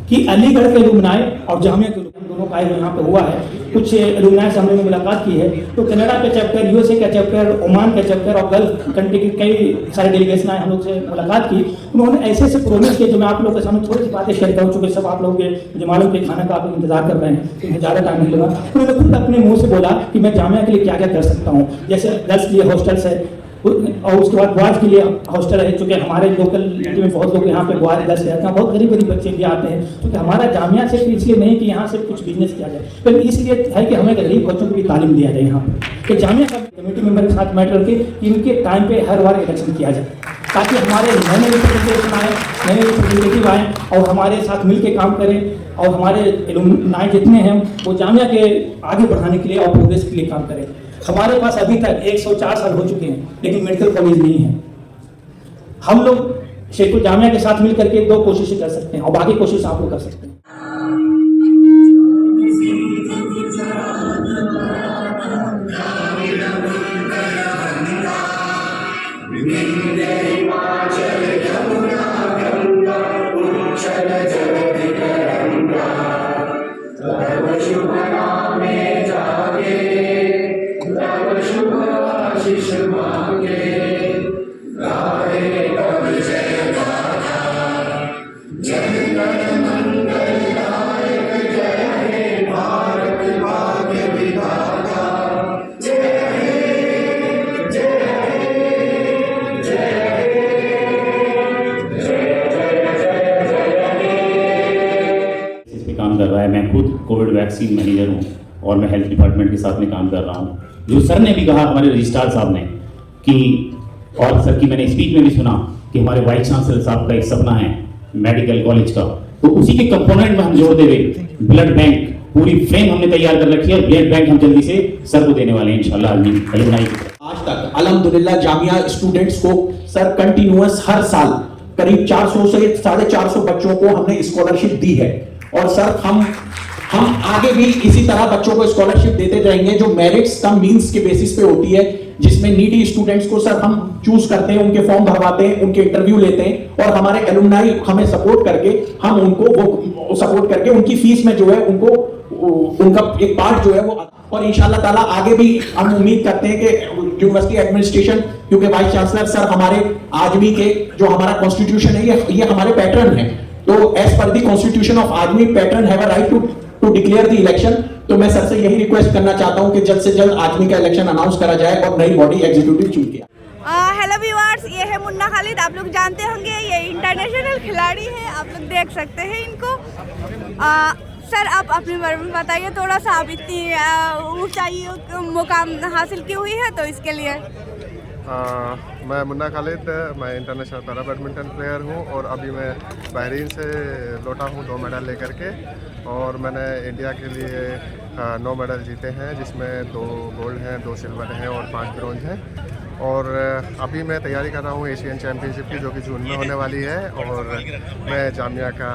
कि अलीगढ़ के एलुमनाई और जामिया के दोनों का यहाँ पे हुआ है। कुछ एलुमनाई से हमने मुलाकात की है, तो कनाडा का चैप्टर, यूएसए का चैप्टर, ओमान का चैप्टर और गल्फ कंट्री के कई सारे डेलीगेशन आए, हम लोग से मुलाकात की। उन्होंने ऐसे ऐसे प्रोमिस किए जो मैं आप लोगों के सामने थोड़ी सी बातें शेयर करूँ, चूँकि सब आप लोग के मुझे मालूम के खाना का आप इंतजार कर रहे हैं, तो मुझे ज़्यादा टाइम नहीं लगा। उन्होंने खुद अपने मुँह से बोला कि मैं जामिया के लिए क्या क्या कर सकता हूँ, जैसे गर्ल्स के लिए हॉस्टल्स है और उसके बाद बॉयज के लिए हॉस्टल है, क्योंकि हमारे लोकल में बहुत लोग यहाँ पे बॉयज गर्ल्स रहते हैं, बहुत गरीब गरीब बच्चे भी आते हैं, क्योंकि हमारा जामिया सिर्फ इसलिए नहीं कि यहाँ से कुछ बिजनेस किया जाए, पर इसलिए है कि हमें गरीब बच्चों को भी तालीम दिया जाए यहाँ पर। कि जामिया का कमेटी मेंबर के साथ मैटर करके इनके टाइम पे हर बार इलेक्शन किया जाए, ताकि हमारे नए रिप्रेजेंटेशन आए, नए रिप्रेजेंटेटिव आए और हमारे साथ मिल के काम करें और हमारे एलुमनाई जितने हैं वो जामिया के आगे बढ़ाने के लिए और प्रोग्रेस के लिए काम करें। हमारे पास अभी तक 104 साल हो चुके हैं लेकिन मेडिकल कॉलेज नहीं है। हम लोग शेखपुर जामिया के साथ मिल करके 2 कोशिशें कर सकते हैं और बाकी कोशिश आप लोग कर सकते हैं। काम कर रहा है। मैं खुद कोविड वैक्सीन मैनेजर हूँ और मैं हेल्थ डिपार्टमेंट के साथ में काम कर रहा हूँ। जो सर ने भी कहा हमारे रजिस्ट्रार साहब ने कि, और सर की मैंने स्पीच में भी सुना कि हमारे वाइस चांसलर साहब का एक सपना है मेडिकल कॉलेज का, तो उसी के कंपोनेंट में हम जोड़ते हुए ब्लड बैंक पूरी फ्रेम हमने तैयार कर रखी है। ब्लड बैंक हम जल्दी से सर को देने वाले हैं इंशाल्लाह। आज तक अल्हम्दुलिल्लाह जामिया स्टूडेंट्स को सर कंटिन्यूअस हर साल करीब 400 से 450 बच्चों को हमने स्कॉलरशिप दी है और सर हम आगे भी इसी तरह बच्चों को स्कॉलरशिप देते रहेंगे जो मेरिट्स कम मींस के बेसिस पे होती है, जिसमें नीडी स्टूडेंट्स को सर हम चूज करते हैं, उनके फॉर्म भरवाते हैं, उनके इंटरव्यू लेते हैं और हमारे एलुमनाई हमें सपोर्ट करके हम उनको वो सपोर्ट करके उनकी फीस में जो है उनको उनका एक पार्ट जो है वो, और इंशाल्लाह ताला आगे भी हम उम्मीद करते हैं कि यूनिवर्सिटी एडमिनिस्ट्रेशन, क्योंकि वाइस चांसलर सर हमारे आजमी के जो हमारा कॉन्स्टिट्यूशन है ये हमारे पैटर्न है, तो as per the constitution of army pattern have a right to declare the election. तो मैं सर से यही रिक्वेस्ट करना चाहता हूं कि जल्द से जल्द आर्मी का इलेक्शन अनाउंस करा जाए और नई बॉडी एग्जीक्यूटिव चुन के। हेलो व्यूअर्स, ये है मुन्ना खालिद, आप लोग जानते होंगे ये इंटरनेशनल खिलाड़ी है, आप लोग देख सकते हैं इनको। सर आप अपने बारे में बताइए थोड़ा सा, आप इतनी ऊंचाई मुकाम हासिल की हुई है तो इसके लिए। मैं मुन्ना खालिद, मैं इंटरनेशनल पैरा बैडमिंटन प्लेयर हूँ और अभी मैं बहरीन से लौटा हूँ 2 मेडल लेकर के, और मैंने इंडिया के लिए 9 मेडल जीते हैं, जिसमें 2 गोल्ड हैं, 2 सिल्वर हैं और 5 ब्रॉन्ज हैं। और अभी मैं तैयारी कर रहा हूँ एशियन चैम्पियनशिप की, जो कि जून में होने वाली है, और मैं जामिया का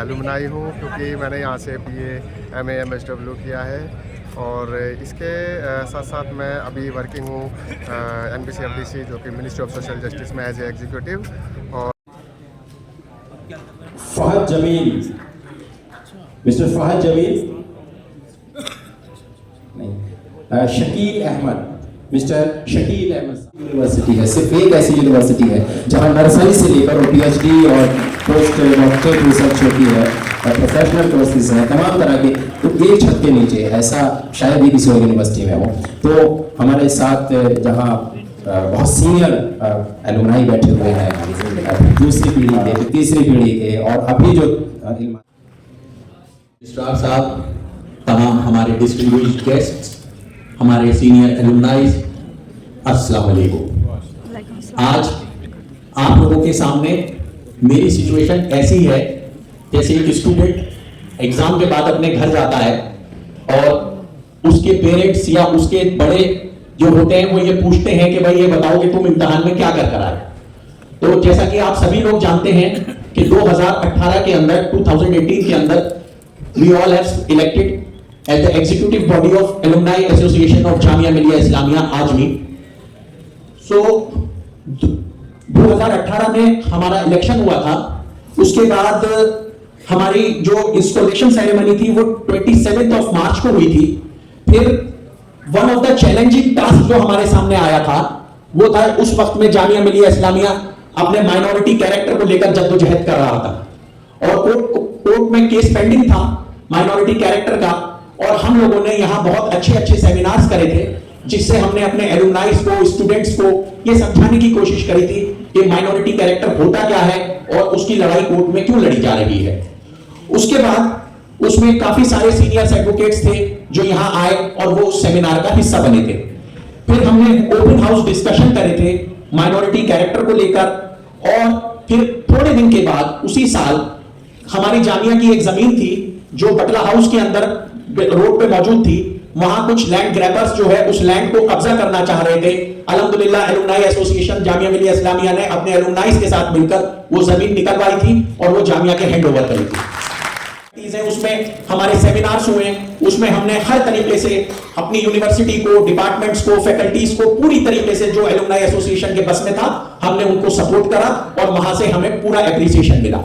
एलुमनाई हूँ क्योंकि मैंने यहाँ से BA MA MSW किया है, और इसके साथ साथ मैं अभी वर्किंग हूँ NBCFDC जो कि मिनिस्ट्री ऑफ सोशल जस्टिस में एज ए एग्जीक्यूटिव। और फहद जमील, मिस्टर फहद जमील नहीं, शकील अहमद, मिस्टर शकील अहमद यूनिवर्सिटी है, सिर्फ एक ऐसी यूनिवर्सिटी है जहां नर्सरी से लेकर और पीएचडी और पोस्ट डॉक्टरेट रिसर्च होती है और प्रोफेशनल कोर्सेज हैं तमाम तरह के, तो एक छत के नीचे ऐसा शायद ही किसी और यूनिवर्सिटी में हो। तो हमारे साथ जहां बहुत सीनियर एलुमनाई बैठे हुए हैं, दूसरी पीढ़ी के, तीसरी पीढ़ी के, और अभी जो रजिस्ट्रार साहब, तमाम हमारे डिस्टिंग्विश्ड गेस्ट्स, हमारे सीनियर एलुमनाइज, अस्सलाम वालेकुम। आज आप लोगों के सामने मेरी सिचुएशन ऐसी है जैसे एक स्टूडेंट एग्जाम के बाद अपने घर जाता है और उसके पेरेंट्स या उसके बड़े जो होते हैं वो ये पूछते हैं कि भाई ये बताओ कि तुम इम्तिहान में क्या कर आए। तो जैसा कि आप सभी लोग जानते हैं कि 2018 के अंदर, 2018 के अंदर we all have elected as the executive body of Alumni Association of Jamia Millia Islamia AJMI. So 2018 में हमारा इलेक्शन हुआ था, उसके बाद हमारी जो इंस्टॉलेशन सेरेमनी थी वो 27 मार्च को हुई थी। फिर one of the challenging task जो हमारे सामने आया था वो था, उस वक्त में जामिया मिलिया इस्लामिया अपने माइनॉरिटी कैरेक्टर को लेकर जद्दोजहद कर रहा था और कोर्ट में केस पेंडिंग था माइनॉरिटी कैरेक्टर का, और हम लोगों ने यहाँ बहुत अच्छे सेमिनार्स करे थे जिससे हमने अपने एलुमनाइज को, स्टूडेंट्स को ये समझाने की कोशिश करी थी कि माइनॉरिटी कैरेक्टर होता क्या है और उसकी लड़ाई कोर्ट में क्यों लड़ी जा रही है। उसके बाद उसमें काफी सारे सीनियर एडवोकेट्स थे जो यहाँ आए और वो उस सेमिनार का हिस्सा बने थे। फिर हमने ओपन हाउस डिस्कशन करे थे माइनॉरिटी कैरेक्टर को लेकर, और फिर थोड़े दिन के बाद उसी साल हमारी जामिया की एक जमीन थी जो बटला हाउस के अंदर रोड पे मौजूद थी, वहां कुछ लैंड ग्रैबर्स जो है उस लैंड को कब्जा करना चाह रहे थे। अल्हम्दुलिल्लाह एलुमनाई एसोसिएशन जामिया मिलिया इस्लामिया ने अपने एलुमनाइज के साथ मिलकर वो जमीन निकलवाई थी और वो जामिया के हैंड ओवर करी थी। उसमें हमारे सेमिनार्स हुए, उसमें हमने हर तरीके से अपनी यूनिवर्सिटी को, डिपार्टमेंट्स को, फैकल्टीज को पूरी तरीके से जो एलुमनाई एसोसिएशन के बस में था हमने उनको सपोर्ट करा और वहां से हमें पूरा एप्रिसिएशन मिला।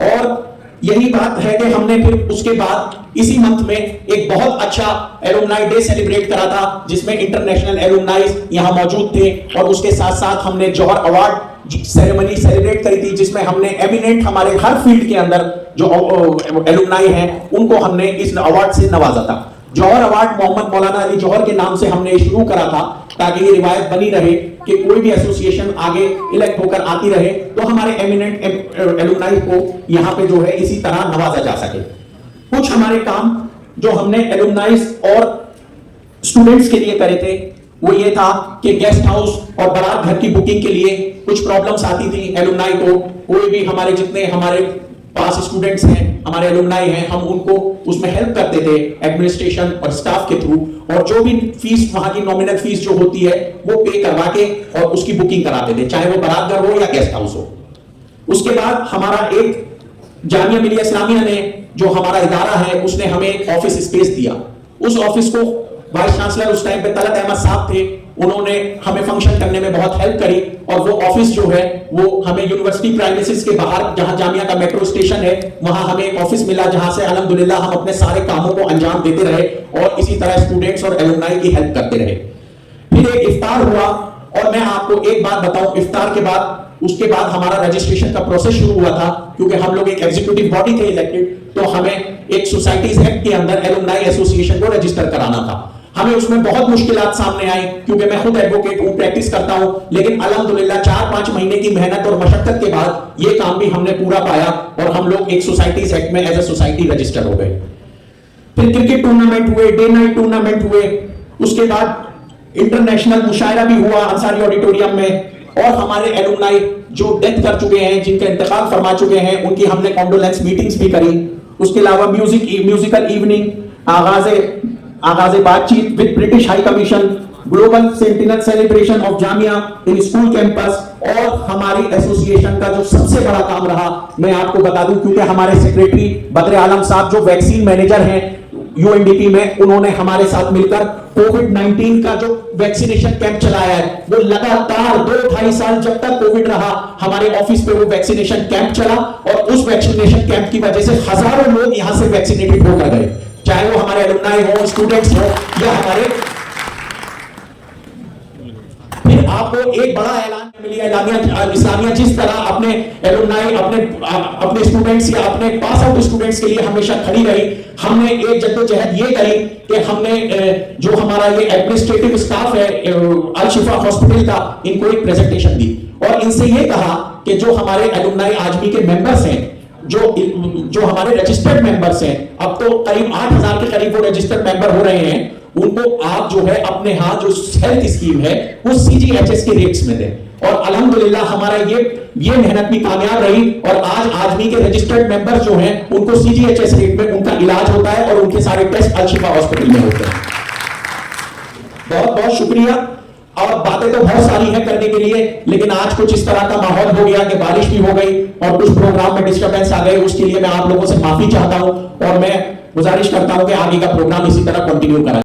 और यही बात है कि हमने फिर उसके बाद इसी मंथ में एक बहुत अच्छा एलुमनाई डे सेलिब्रेट करा था जिसमें इंटरनेशनल एलुमनाइज यहां मौजूद थे, और उसके साथ साथ हमने जौहर अवार्ड सेरेमनी सेलिब्रेट करी थी जिसमें हमने एमिनेंट हमारे हर फील्ड के अंदर जो एलुमनाई हैं उनको हमने इस अवार्ड से नवाजा था। जौहर अवार्ड मोहम्मद मौलाना अली जौहर के नाम से हमने शुरू करा था ताकि ये रिवायत बनी रहे कि कोई भी एसोसिएशन आगे इलेक्ट होकर आती रहे तो हमारे एमिनेंट एलुमनाई को यहाँ पे जो है इसी तरह नवाजा जा सके। कुछ हमारे काम जो हमने एलुमनाइज और स्टूडेंट्स के लिए करे थे वो ये था कि गेस्ट हाउस और बारात घर की बुकिंग के लिए कुछ प्रॉब्लम्स आती थी एलुमनाई को। कोई भी हमारे जितने हमारे पास स्टूडेंट्स हैं, हमारे एलुमनाई हैं, हम उनको उसमें हेल्प करते थे एडमिनिस्ट्रेशन और स्टाफ के थ्रू, और जो भी फीस वहां की नॉमिनल फीस जो होती है वो पे करवा के और उसकी बुकिंग कराते थे, चाहे वो बारात घर हो या गेस्ट हाउस हो। उसके बाद हमारा एक जामिया मिलिया इस्लामिया ने जो हमारा इदारा है उसने हमें एक ऑफिस स्पेस दिया। उस ऑफिस को वाइस चांसलर उस टाइम पे तलत अहमद साहब थे, उन्होंने हमें फंक्शन करने में बहुत हेल्प करी, और वो ऑफिस जो है वो हमें यूनिवर्सिटी प्राइमेसिस के बाहर जहां जामिया का मेट्रो स्टेशन है वहां हमें एक ऑफिस मिला जहां से अल्हम्दुलिल्लाह हम अपने सारे कामों को अंजाम देते रहे और इसी तरह स्टूडेंट्स और एलुमनाई की हेल्प करते रहे। फिर एक इफ्तार हुआ, और मैं आपको एक बात बताऊं, इफ्तार के बाद उसके बाद हमारा रजिस्ट्रेशन का प्रोसेस शुरू हुआ था क्योंकि हम लोग एक एग्जीक्यूटिव बॉडी थे इलेक्टेड, तो हमें एक सोसाइटीज एक्ट के अंदर एलुमनाई एसोसिएशन को रजिस्टर कराना था। हमें उसमें बहुत मुश्किलात सामने आई क्योंकि मैं खुद एडवोकेट हूं, प्रैक्टिस करता हूं, लेकिन अल्हम्दुलिल्लाह 4-5 महीने की मेहनत और मशक्कत के बाद ये काम भी हमने पूरा पाया और हम लोग एक सोसाइटीज एक्ट में एज ए सोसाइटी रजिस्टर हो गए। फिर क्रिकेट टूर्नामेंट हुए, डे नाइट टूर्नामेंट हुए, उसके बाद इंटरनेशनल मुशायरा भी हुआ अंसारी ऑडिटोरियम में, और हमारे एलुमनाई जो डेथ कर चुके हैं, जिनका इंतकाल फरमा चुके हैं, उनकी हमने कॉन्डोलेंस मीटिंग्स भी करी। उसके अलावा म्यूजिकल इवनिंग, आगाज़ बातचीत with British high commission, global sentinel celebration of Jamia in school campus, और हमारी एसोसिएशन का जो सबसे बड़ा काम रहा मैं आपको बता दूं क्योंकि हमारे सेक्रेटरी बद्र आलम साहब जो वैक्सीन मैनेजर हैं यूएनडीपी में, उन्होंने हमारे साथ मिलकर कोविड-19 का जो वैक्सीनेशन कैंप चलाया है वो लगातार 2-2.5 साल जब तक कोविड रहा हमारे ऑफिस पे वो वैक्सीनेशन कैंप चला, और उस वैक्सीनेशन कैंप की वजह से हजारों लोग यहां से वैक्सीनेटेड होकर गए, चाहे वो हमारे एलुमनाई हो, स्टूडेंट्स हो या हमारे आपको एक बड़ा ऐलान मिली है जामिया इस्लामिया जिस तरह अपने एलुमनाई अपने स्टूडेंट्स या अपने पास आउट स्टूडेंट्स के लिए हमेशा खड़ी रही। हमने एक जद्दोजहद ये करी कि हमने जो हमारा ये एडमिनिस्ट्रेटिव स्टाफ है अल शिफा हॉस्पिटल का, इनको एक प्रेजेंटेशन दी और इनसे ये कहा कि जो हमारे एलुमनाई आजमी के मेंबर्स हैं, जो हमारे रजिस्टर्ड मेंबर्स हैं, अब तो करीब 8000 के करीब वो रजिस्टर्ड मेंबर हो रहे हैं, उनको आप जो है अपने यहाँ जो हेल्थ स्कीम है वो CGHS के रेट्स में दें। और अल्हम्दुलिल्लाह हमारा ये मेहनत भी कामयाब रही और आज आजमी के रजिस्टर्ड मेंबर्स जो हैं उनको CGHS रेट में उनका इलाज होता है और उनके सारे टेस्ट अल शिफा हॉस्पिटल में होते हैं। बहुत बहुत शुक्रिया। और बातें तो बहुत सारी हैं करने के लिए, लेकिन आज कुछ इस तरह का माहौल हो गया कि बारिश भी हो गई और कुछ प्रोग्राम में डिस्टर्बेंस आ गए, उसके लिए मैं आप लोगों से माफी चाहता हूं और मैं गुजारिश करता हूं कि आगे का प्रोग्राम इसी तरह कंटिन्यू करें।